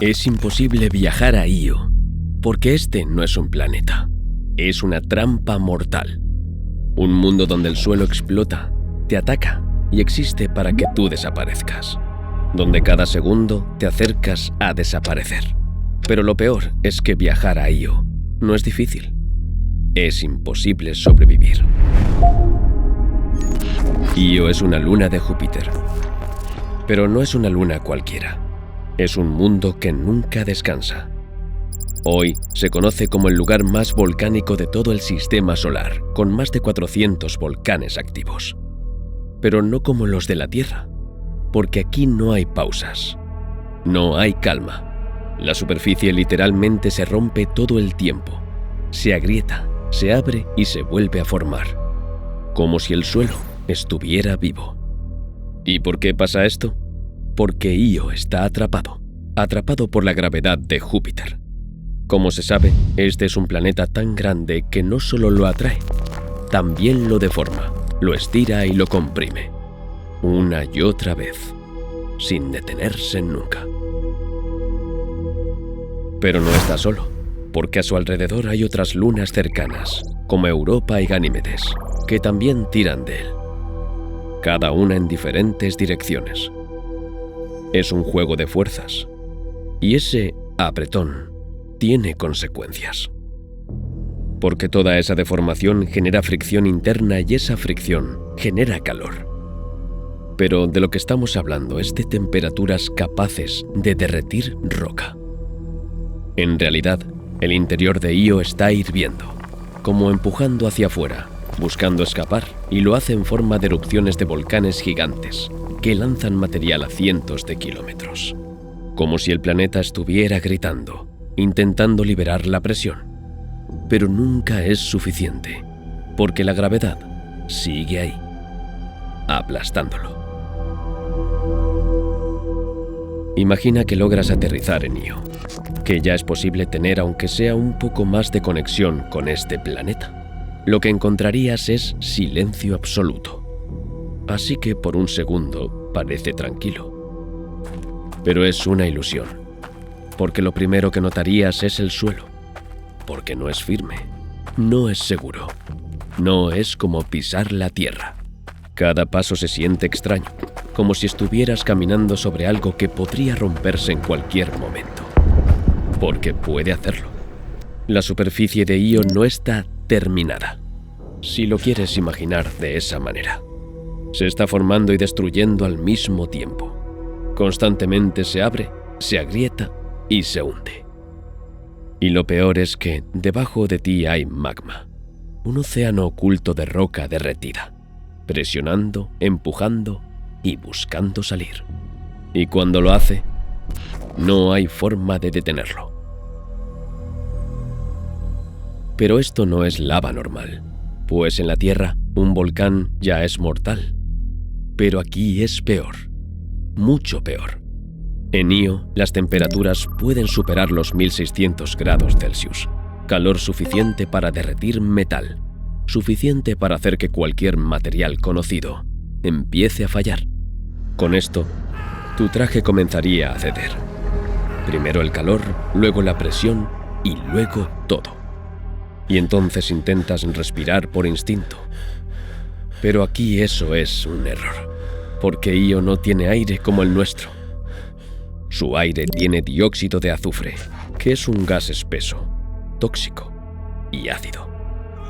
Es imposible viajar a Io, porque este no es un planeta, es una trampa mortal. Un mundo donde el suelo explota, te ataca y existe para que tú desaparezcas. Donde cada segundo te acercas a desaparecer. Pero lo peor es que viajar a Io no es difícil. Es imposible sobrevivir. Io es una luna de Júpiter. Pero no es una luna cualquiera. Es un mundo que nunca descansa. Hoy se conoce como el lugar más volcánico de todo el sistema solar, con más de 400 volcanes activos. Pero no como los de la Tierra, porque aquí no hay pausas. No hay calma. La superficie literalmente se rompe todo el tiempo. Se agrieta, se abre y se vuelve a formar. Como si el suelo estuviera vivo. ¿Y por qué pasa esto? Porque Io está atrapado por la gravedad de Júpiter. Como se sabe, este es un planeta tan grande que no solo lo atrae, también lo deforma, lo estira y lo comprime. Una y otra vez, sin detenerse nunca. Pero no está solo, porque a su alrededor hay otras lunas cercanas, como Europa y Ganímedes, que también tiran de él. Cada una en diferentes direcciones. Es un juego de fuerzas, y ese apretón tiene consecuencias. Porque toda esa deformación genera fricción interna y esa fricción genera calor. Pero de lo que estamos hablando es de temperaturas capaces de derretir roca. En realidad, el interior de Io está hirviendo, como empujando hacia afuera, buscando escapar, y lo hace en forma de erupciones de volcanes gigantes que lanzan material a cientos de kilómetros. Como si el planeta estuviera gritando, intentando liberar la presión. Pero nunca es suficiente, porque la gravedad sigue ahí, aplastándolo. Imagina que logras aterrizar en Io, que ya es posible tener aunque sea un poco más de conexión con este planeta. Lo que encontrarías es silencio absoluto. Así que por un segundo parece tranquilo. Pero es una ilusión, porque lo primero que notarías es el suelo, porque no es firme, no es seguro, no es como pisar la tierra. Cada paso se siente extraño, como si estuvieras caminando sobre algo que podría romperse en cualquier momento, porque puede hacerlo. La superficie de Io no está terminada, si lo quieres imaginar de esa manera. Se está formando y destruyendo al mismo tiempo. Constantemente se abre, se agrieta y se hunde. Y lo peor es que debajo de ti hay magma, un océano oculto de roca derretida, presionando, empujando y buscando salir. Y cuando lo hace, no hay forma de detenerlo. Pero esto no es lava normal, pues en la Tierra un volcán ya es mortal. Pero aquí es peor, mucho peor. En Io, las temperaturas pueden superar los 1600 grados Celsius, calor suficiente para derretir metal, suficiente para hacer que cualquier material conocido empiece a fallar. Con esto, tu traje comenzaría a ceder. Primero el calor, luego la presión y luego todo. Y entonces intentas respirar por instinto. Pero aquí eso es un error, porque Io no tiene aire como el nuestro. Su aire tiene dióxido de azufre, que es un gas espeso, tóxico y ácido.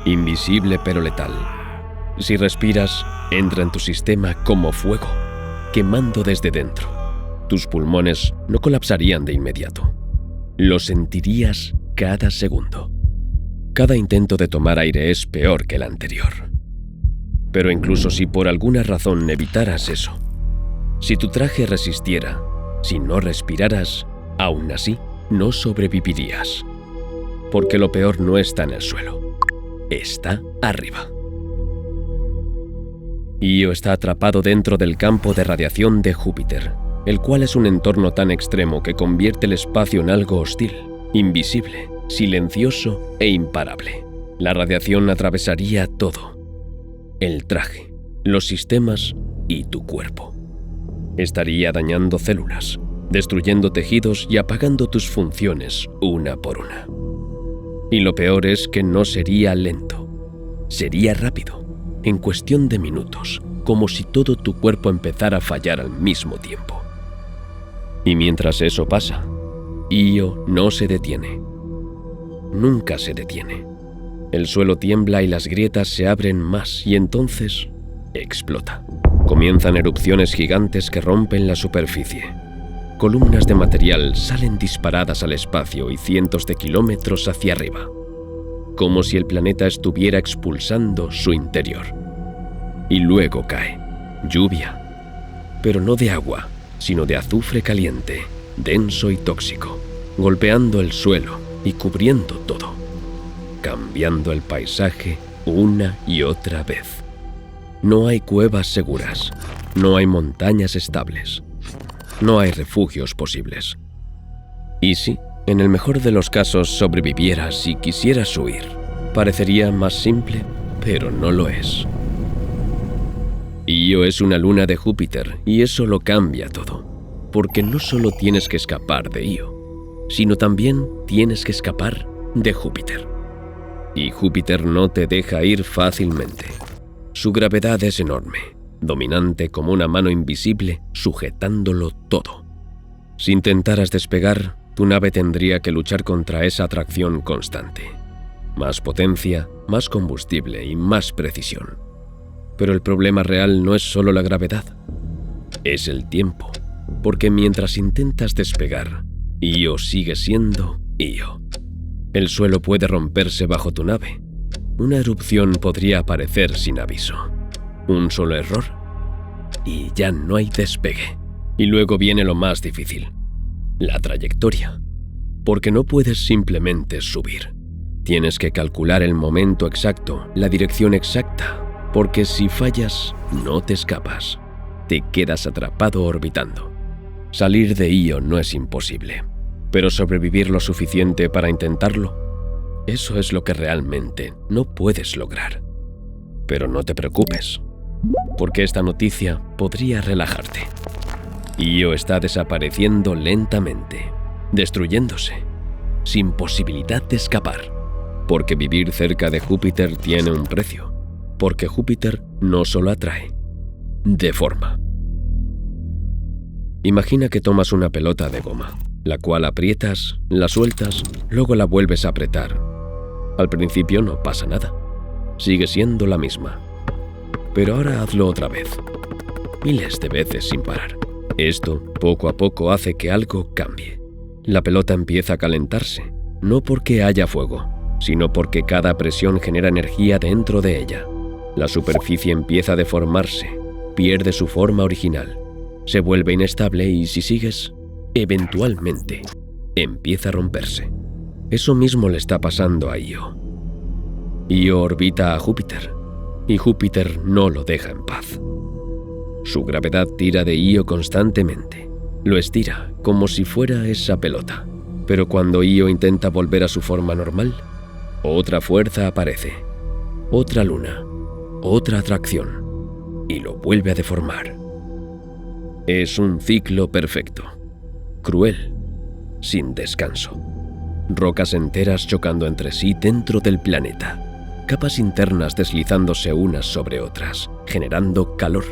Invisible pero letal. Si respiras, entra en tu sistema como fuego, quemando desde dentro. Tus pulmones no colapsarían de inmediato. Lo sentirías cada segundo. Cada intento de tomar aire es peor que el anterior. Pero incluso si por alguna razón evitaras eso, si tu traje resistiera, si no respiraras, aún así no sobrevivirías. Porque lo peor no está en el suelo, está arriba. Io está atrapado dentro del campo de radiación de Júpiter, el cual es un entorno tan extremo que convierte el espacio en algo hostil, invisible, silencioso e imparable. La radiación atravesaría todo: el traje, los sistemas y tu cuerpo. Estaría dañando células, destruyendo tejidos y apagando tus funciones una por una. Y lo peor es que no sería lento, sería rápido, en cuestión de minutos, como si todo tu cuerpo empezara a fallar al mismo tiempo. Y mientras eso pasa, Io no se detiene. Nunca se detiene. El suelo tiembla y las grietas se abren más y entonces explota. Comienzan erupciones gigantes que rompen la superficie. Columnas de material salen disparadas al espacio y cientos de kilómetros hacia arriba, como si el planeta estuviera expulsando su interior. Y luego cae lluvia, pero no de agua, sino de azufre caliente, denso y tóxico, golpeando el suelo y cubriendo todo, cambiando el paisaje una y otra vez. No hay cuevas seguras, no hay montañas estables, no hay refugios posibles. Y si, en el mejor de los casos, sobrevivieras y quisieras huir, parecería más simple, pero no lo es. Io es una luna de Júpiter y eso lo cambia todo, porque no solo tienes que escapar de Io, sino también tienes que escapar de Júpiter. Y Júpiter no te deja ir fácilmente. Su gravedad es enorme, dominante como una mano invisible sujetándolo todo. Si intentaras despegar, tu nave tendría que luchar contra esa atracción constante. Más potencia, más combustible y más precisión. Pero el problema real no es solo la gravedad, es el tiempo, porque mientras intentas despegar, Io sigue siendo Io. El suelo puede romperse bajo tu nave. Una erupción podría aparecer sin aviso. Un solo error y ya no hay despegue. Y luego viene lo más difícil, la trayectoria, porque no puedes simplemente subir. Tienes que calcular el momento exacto, la dirección exacta, porque si fallas, no te escapas. Te quedas atrapado orbitando. Salir de Io no es imposible, pero sobrevivir lo suficiente para intentarlo, eso es lo que realmente no puedes lograr. Pero no te preocupes, porque esta noticia podría relajarte. Io está desapareciendo lentamente, destruyéndose, sin posibilidad de escapar, porque vivir cerca de Júpiter tiene un precio. Porque Júpiter no solo atrae, deforma. Imagina que tomas una pelota de goma, la cual aprietas, la sueltas, luego la vuelves a apretar. Al principio no pasa nada, sigue siendo la misma. Pero ahora hazlo otra vez, miles de veces sin parar. Esto, poco a poco, hace que algo cambie. La pelota empieza a calentarse, no porque haya fuego, sino porque cada presión genera energía dentro de ella. La superficie empieza a deformarse, pierde su forma original, se vuelve inestable y si sigues, eventualmente, empieza a romperse. Eso mismo le está pasando a Io. Io orbita a Júpiter, y Júpiter no lo deja en paz. Su gravedad tira de Io constantemente, lo estira como si fuera esa pelota. Pero cuando Io intenta volver a su forma normal, otra fuerza aparece, otra luna, otra atracción, y lo vuelve a deformar. Es un ciclo perfecto, cruel, sin descanso. Rocas enteras chocando entre sí dentro del planeta, capas internas deslizándose unas sobre otras, generando calor,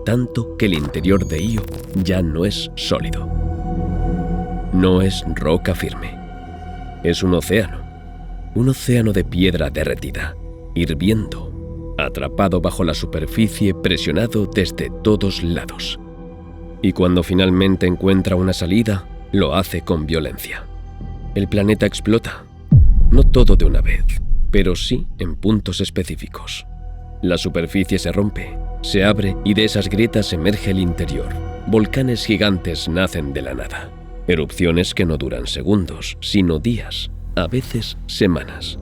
tanto que el interior de Io ya no es sólido. No es roca firme, es un océano de piedra derretida, hirviendo, atrapado bajo la superficie, presionado desde todos lados. Y cuando finalmente encuentra una salida, lo hace con violencia. El planeta explota, no todo de una vez, pero sí en puntos específicos. La superficie se rompe, se abre y de esas grietas emerge el interior. Volcanes gigantes nacen de la nada. Erupciones que no duran segundos, sino días, a veces semanas.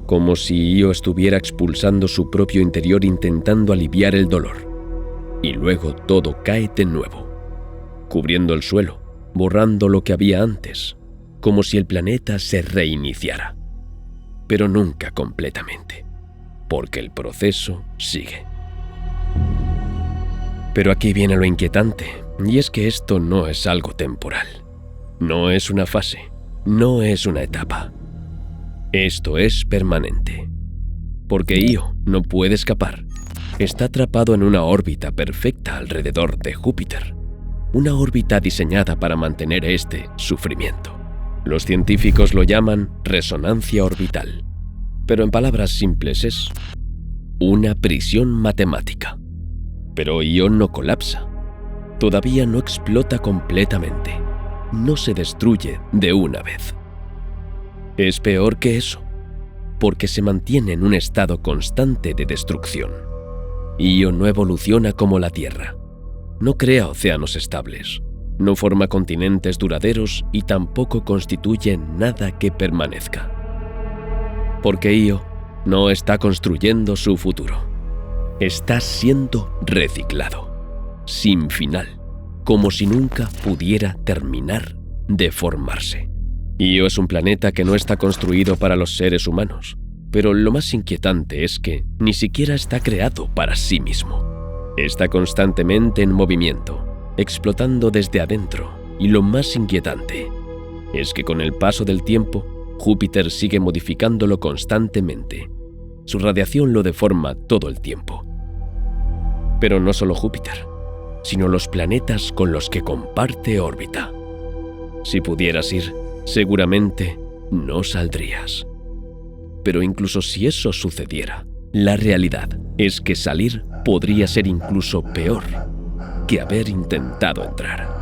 Como si Io estuviera expulsando su propio interior intentando aliviar el dolor. Y luego todo cae de nuevo, cubriendo el suelo, borrando lo que había antes, como si el planeta se reiniciara. Pero nunca completamente, porque el proceso sigue. Pero aquí viene lo inquietante, Y es que esto no es algo temporal. No es una fase. No es una etapa. Esto es permanente. Porque Io no puede escapar. Está atrapado en una órbita perfecta alrededor de Júpiter. Una órbita diseñada para mantener este sufrimiento. Los científicos lo llaman resonancia orbital. Pero en palabras simples es una prisión matemática. Pero Io no colapsa. Todavía no explota completamente. No se destruye de una vez. Es peor que eso, porque se mantiene en un estado constante de destrucción. Io no evoluciona como la Tierra. No crea océanos estables. No forma continentes duraderos y tampoco constituye nada que permanezca. Porque Io no está construyendo su futuro. Está siendo reciclado, sin final, como si nunca pudiera terminar de formarse. Io es un planeta que no está construido para los seres humanos, pero lo más inquietante es que ni siquiera está creado para sí mismo. Está constantemente en movimiento, explotando desde adentro, y lo más inquietante es que con el paso del tiempo, Júpiter sigue modificándolo constantemente. Su radiación lo deforma todo el tiempo. Pero no solo Júpiter, sino los planetas con los que comparte órbita. Si pudieras ir, seguramente no saldrías. Pero incluso si eso sucediera, la realidad es que salir podría ser incluso peor que haber intentado entrar.